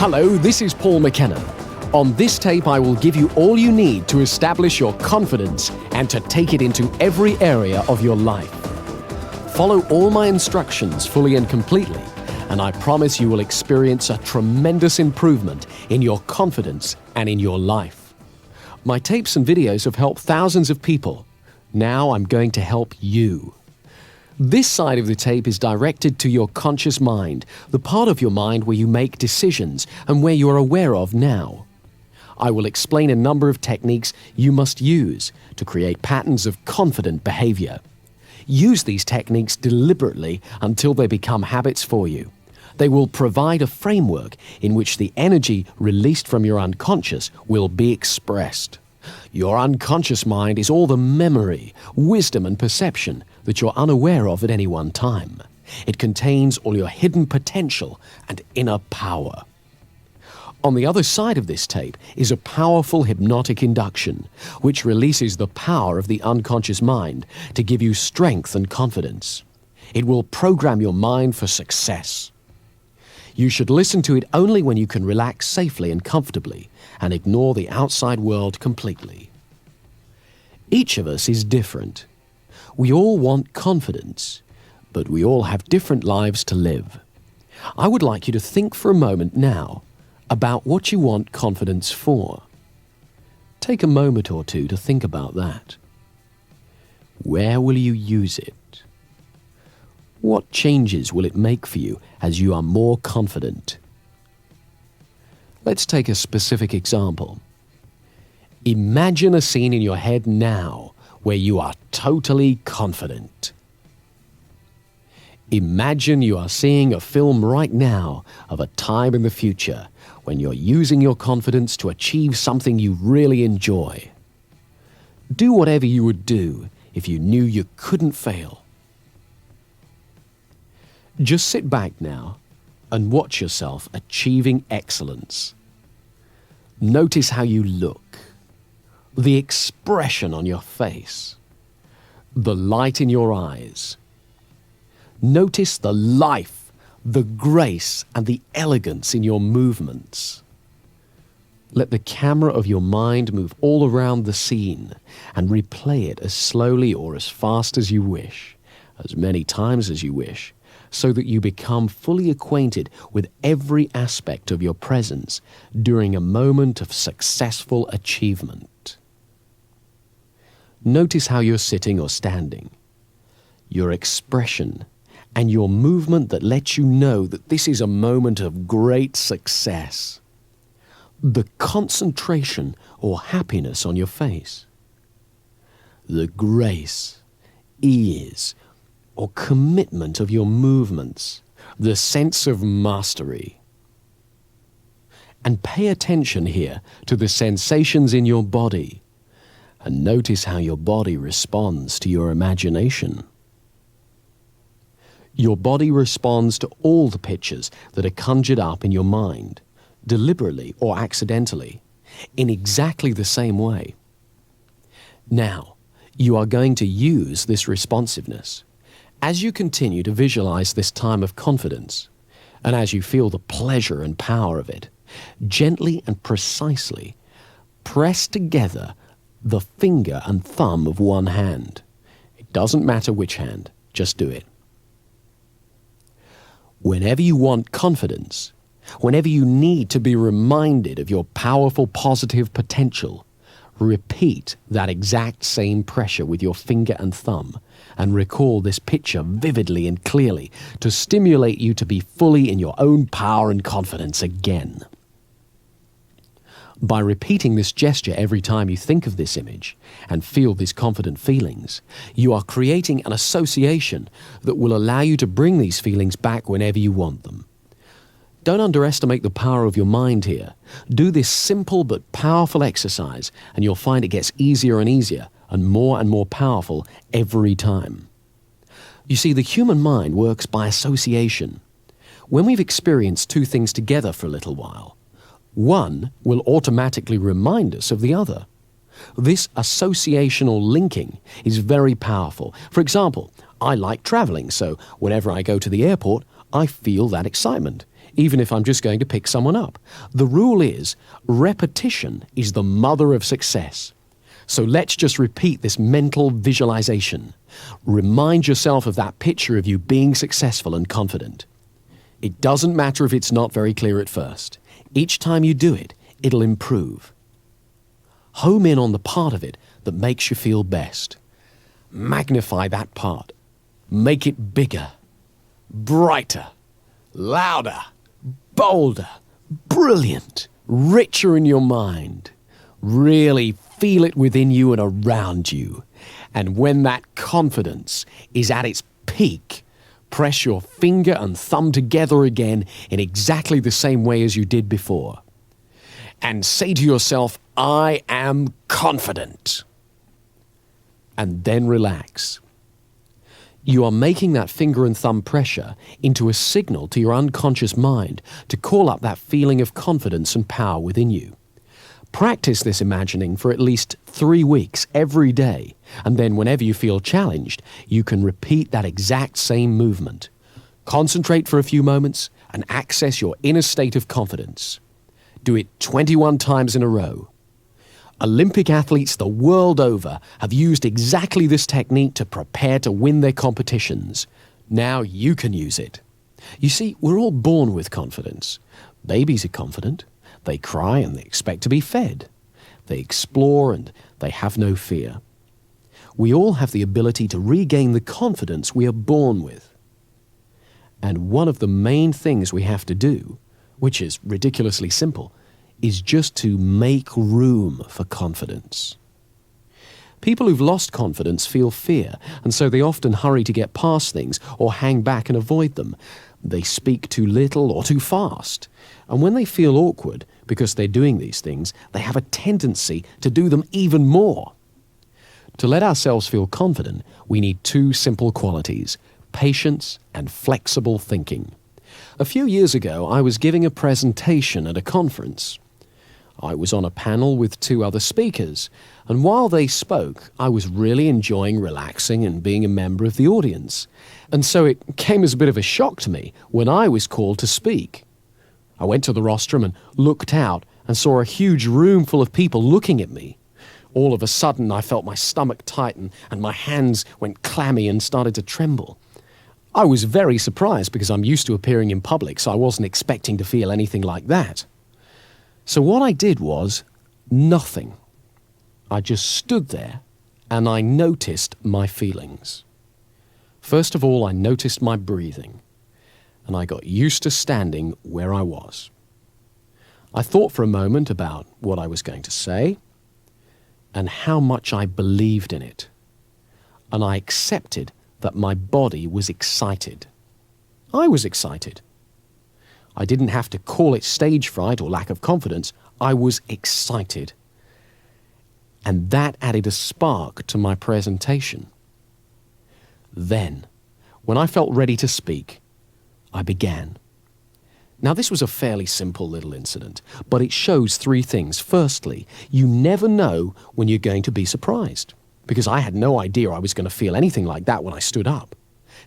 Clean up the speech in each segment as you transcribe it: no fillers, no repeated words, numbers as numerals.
Hello, this is Paul McKenna. On this tape, I will give you all you need to establish your confidence and to take it into every area of your life. Follow all my instructions fully and completely, and I promise you will experience a tremendous improvement in your confidence and in your life. My tapes and videos have helped thousands of people. Now I'm going to help you. This side of the tape is directed to your conscious mind, the part of your mind where you make decisions and where you are aware of now. I will explain a number of techniques you must use to create patterns of confident behavior. Use these techniques deliberately until they become habits for you. They will provide a framework in which the energy released from your unconscious will be expressed. Your unconscious mind is all the memory, wisdom and perception that you're unaware of at any one time. It contains all your hidden potential and inner power. On the other side of this tape is a powerful hypnotic induction, which releases the power of the unconscious mind to give you strength and confidence. It will program your mind for success. You should listen to it only when you can relax safely and comfortably and ignore the outside world completely. Each of us is different. We all want confidence, but we all have different lives to live. I would like you to think for a moment now about what you want confidence for. Take a moment or two to think about that. Where will you use it? What changes will it make for you as you are more confident? Let's take a specific example. Imagine a scene in your head now where you are totally confident. Imagine you are seeing a film right now of a time in the future when you're using your confidence to achieve something you really enjoy. Do whatever you would do if you knew you couldn't fail. Just sit back now and watch yourself achieving excellence. Notice how you look, the expression on your face, the light in your eyes. Notice the life, the grace, and the elegance in your movements. Let the camera of your mind move all around the scene and replay it as slowly or as fast as you wish, as many times as you wish, so that you become fully acquainted with every aspect of your presence during a moment of successful achievement. Notice how you're sitting or standing, your expression, and your movement that lets you know that this is a moment of great success. The concentration or happiness on your face. The grace, ease, or commitment of your movements, the sense of mastery. And pay attention here to the sensations in your body, and notice how your body responds to your imagination. Your body responds to all the pictures that are conjured up in your mind, deliberately or accidentally, in exactly the same way. Now, you are going to use this responsiveness. As you continue to visualize this time of confidence, and as you feel the pleasure and power of it, gently and precisely press together the finger and thumb of one hand. It doesn't matter which hand, just do it. Whenever you want confidence, whenever you need to be reminded of your powerful positive potential, repeat that exact same pressure with your finger and thumb and recall this picture vividly and clearly to stimulate you to be fully in your own power and confidence again. By repeating this gesture every time you think of this image and feel these confident feelings, you are creating an association that will allow you to bring these feelings back whenever you want them. Don't underestimate the power of your mind here. Do this simple but powerful exercise and you'll find it gets easier and easier and more powerful every time. You see, the human mind works by association. When we've experienced two things together for a little while, one will automatically remind us of the other. This associational linking is very powerful. For example, I like traveling, so whenever I go to the airport, I feel that excitement. even if I'm just going to pick someone up. The rule is, repetition is the mother of success. So let's just repeat this mental visualization. Remind yourself of that picture of you being successful and confident. It doesn't matter if it's not very clear at first. Each time you do it, it'll improve. Home in on the part of it that makes you feel best. Magnify that part. Make it bigger, brighter, louder, bolder, brilliant, richer in your mind. Really feel it within you and around you. And when that confidence is at its peak, press your finger and thumb together again in exactly the same way as you did before. And say to yourself, I am confident. And then relax. You are making that finger and thumb pressure into a signal to your unconscious mind to call up that feeling of confidence and power within you. Practice this imagining for at least 3 weeks every day, and then whenever you feel challenged, you can repeat that exact same movement. Concentrate for a few moments and access your inner state of confidence. Do it 21 times in a row. Olympic athletes the world over have used exactly this technique to prepare to win their competitions. Now you can use it. You see, we're all born with confidence. Babies are confident. They cry and they expect to be fed. They explore and they have no fear. We all have the ability to regain the confidence we are born with. And one of the main things we have to do, which is ridiculously simple, is just to make room for confidence. People who've lost confidence feel fear, and so they often hurry to get past things or hang back and avoid them. They speak too little or too fast. And when they feel awkward because they're doing these things, they have a tendency to do them even more. To let ourselves feel confident, we need 2 simple qualities: patience and flexible thinking. A few years ago, I was giving a presentation at a conference. I was on a panel with 2 other speakers, and while they spoke, I was really enjoying relaxing and being a member of the audience. And so it came as a bit of a shock to me when I was called to speak. I went to the rostrum and looked out and saw a huge room full of people looking at me. All of a sudden, I felt my stomach tighten and my hands went clammy and started to tremble. I was very surprised because I'm used to appearing in public, so I wasn't expecting to feel anything like that. So what I did was nothing. I just stood there and I noticed my feelings. First of all, I noticed my breathing, and I got used to standing where I was. I thought for a moment about what I was going to say and how much I believed in it, and I accepted that my body was excited. I was excited. I didn't have to call it stage fright or lack of confidence. I was excited. And that added a spark to my presentation. Then, when I felt ready to speak, I began. Now, this was a fairly simple little incident, but it shows 3 things. Firstly, you never know when you're going to be surprised, because I had no idea I was going to feel anything like that when I stood up.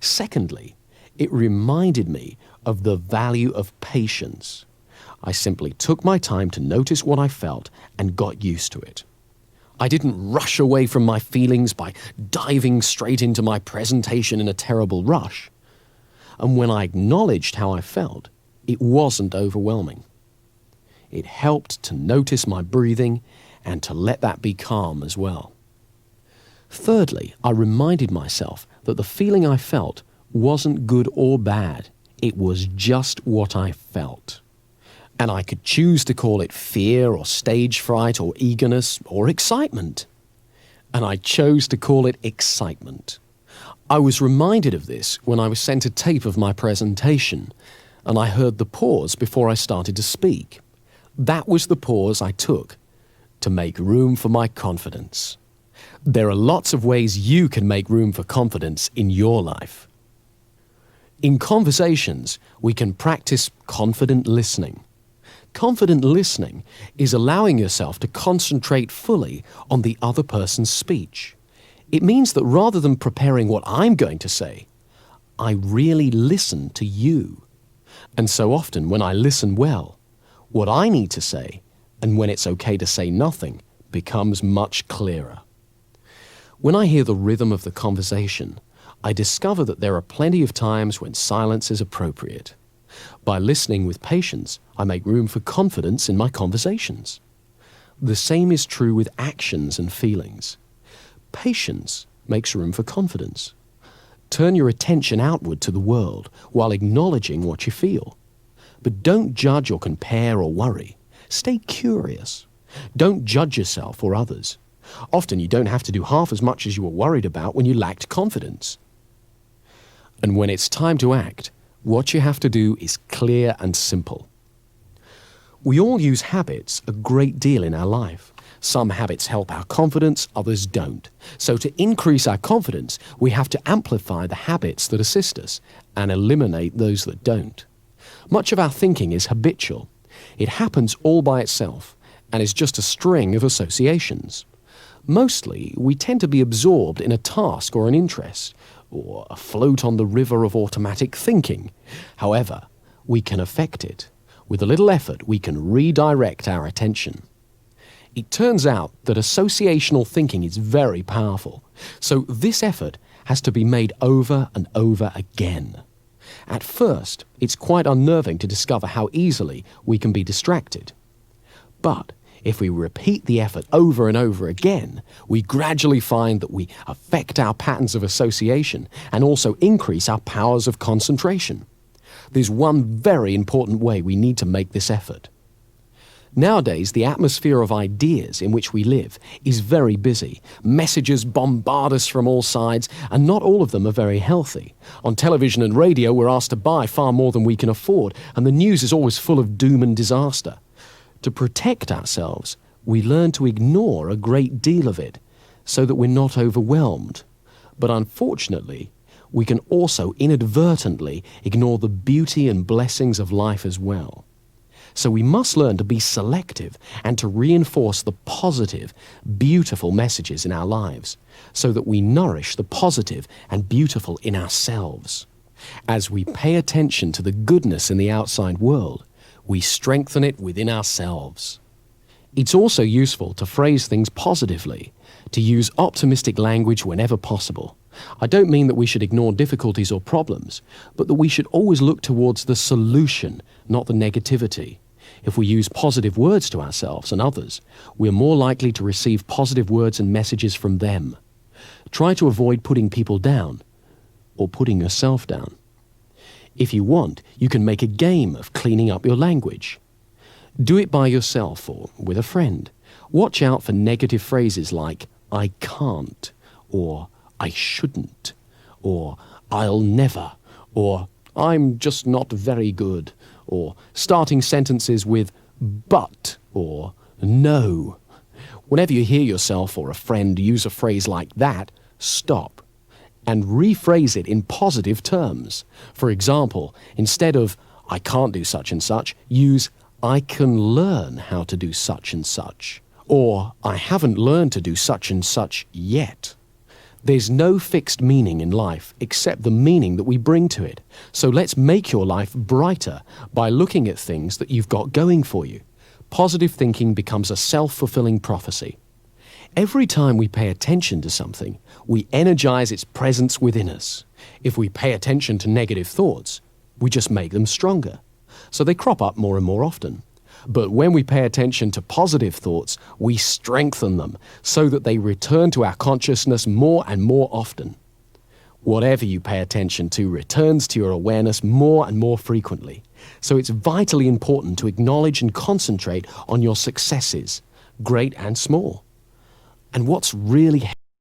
Secondly, it reminded me of the value of patience. I simply took my time to notice what I felt and got used to it. I didn't rush away from my feelings by diving straight into my presentation in a terrible rush. And when I acknowledged how I felt, it wasn't overwhelming. It helped to notice my breathing and to let that be calm as well. Thirdly, I reminded myself that the feeling I felt wasn't good or bad. It was just what I felt. And I could choose to call it fear or stage fright or eagerness or excitement. And I chose to call it excitement. I was reminded of this when I was sent a tape of my presentation, and I heard the pause before I started to speak. That was the pause I took to make room for my confidence. There are lots of ways you can make room for confidence in your life. In conversations, we can practice confident listening. Confident listening is allowing yourself to concentrate fully on the other person's speech. It means that rather than preparing what I'm going to say, I really listen to you. And so often when I listen well, what I need to say, and when it's okay to say nothing, becomes much clearer. When I hear the rhythm of the conversation, I discover that there are plenty of times when silence is appropriate. By listening with patience, I make room for confidence in my conversations. The same is true with actions and feelings. Patience makes room for confidence. Turn your attention outward to the world while acknowledging what you feel. But don't judge or compare or worry. Stay curious. Don't judge yourself or others. Often you don't have to do half as much as you were worried about when you lacked confidence. And when it's time to act, what you have to do is clear and simple. We all use habits a great deal in our life. Some habits help our confidence, others don't. So to increase our confidence, we have to amplify the habits that assist us and eliminate those that don't. Much of our thinking is habitual. It happens all by itself and is just a string of associations. Mostly, we tend to be absorbed in a task or an interest, or afloat on the river of automatic thinking. However, we can affect it. With a little effort, we can redirect our attention. It turns out that associational thinking is very powerful, so this effort has to be made over and over again. At first, it's quite unnerving to discover how easily we can be distracted. But if we repeat the effort over and over again, we gradually find that we affect our patterns of association and also increase our powers of concentration. There's one very important way we need to make this effort. Nowadays, the atmosphere of ideas in which we live is very busy. Messages bombard us from all sides, and not all of them are very healthy. On television and radio, we're asked to buy far more than we can afford, and the news is always full of doom and disaster. To protect ourselves, we learn to ignore a great deal of it, so that we're not overwhelmed. But unfortunately, we can also inadvertently ignore the beauty and blessings of life as well. So we must learn to be selective and to reinforce the positive, beautiful messages in our lives, so that we nourish the positive and beautiful in ourselves. As we pay attention to the goodness in the outside world, we strengthen it within ourselves. It's also useful to phrase things positively, to use optimistic language whenever possible. I don't mean that we should ignore difficulties or problems, but that we should always look towards the solution, not the negativity. If we use positive words to ourselves and others, we're more likely to receive positive words and messages from them. Try to avoid putting people down, or putting yourself down. If you want, you can make a game of cleaning up your language. Do it by yourself or with a friend. Watch out for negative phrases like, I can't, or I shouldn't, or I'll never, or I'm just not very good, or starting sentences with but or no. Whenever you hear yourself or a friend use a phrase like that, stop and rephrase it in positive terms. For example, instead of I can't do such and such, use I can learn how to do such and such, or I haven't learned to do such and such yet. There's no fixed meaning in life except the meaning that we bring to it. So let's make your life brighter by looking at things that you've got going for you. Positive thinking becomes a self-fulfilling prophecy. Every time we pay attention to something, we energize its presence within us. If we pay attention to negative thoughts, we just make them stronger. So they crop up more and more often. But when we pay attention to positive thoughts, we strengthen them so that they return to our consciousness more and more often. Whatever you pay attention to returns to your awareness more and more frequently. So it's vitally important to acknowledge and concentrate on your successes, great and small. And what's really